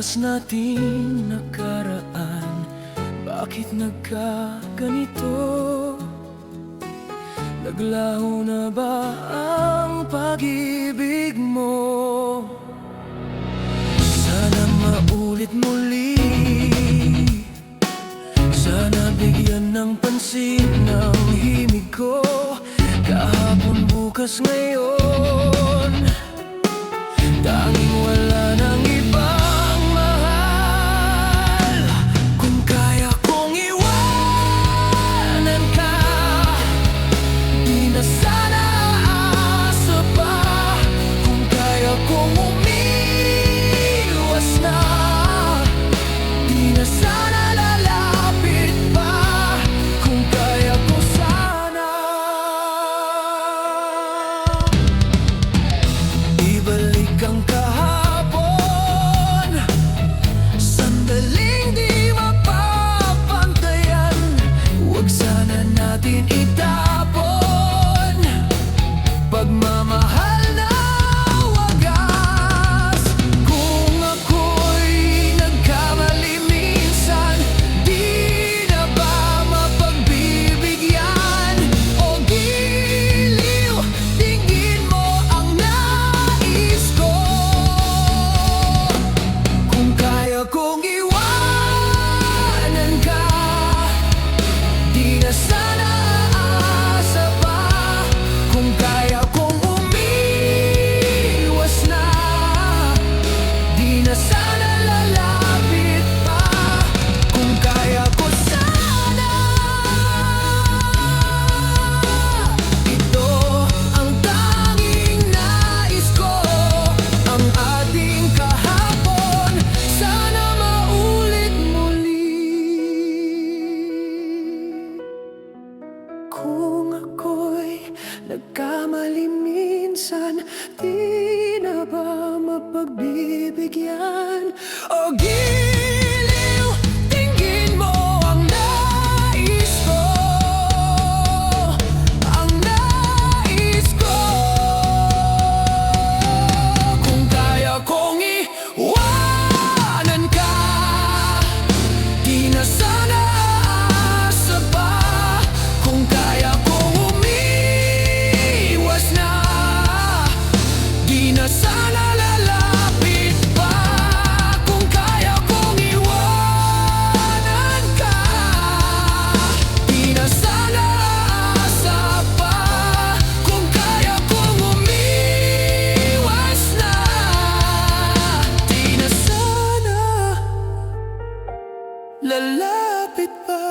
oras nating nakaraan, bakit nagkaganito? Naglaho na ba ang pag-ibig mo? Sana maulit muli, sana bigyan ng pansin ng himig ko. Kahapon, bukas, ngayon, tanging wala nang ibang mahal. Kung kaya kong iwanan ka, di na sana aasa pa. Kung kaya kong umiwas na, di na sana lalapit pa. Kung kaya ko sana ibalik ang kahapon, sandaling di mapapantayan. Huwag sana natin itapon pagmamahal na wagas. Kung ako'y nagkamali minsan, di na ba mapagbibigyan? O giliw, tingin mo ang nais ko. Kung kaya kong iwanan ka, di na sana aasa pa. Kung kaya kong umiwas na, di na sana lalapit pa. Kung kaya ko sana, ito ang tanging nais ko. Ang ating kahapon, sana maulit muli. Kung ako'y nagkamali minsan, di na ba mapagbibigyan? O giliw, tingin mo ang nais ko. Ang nais ko. Kung kaya kong iwanan ka, di na sana aasa pa. Kung kaya kong umiwas na, di na sana lalapit pa. Kung kaya kong iwanan ka, di na sana aasa pa. Kung kaya kong umiwas na, di na sana lalapit pa.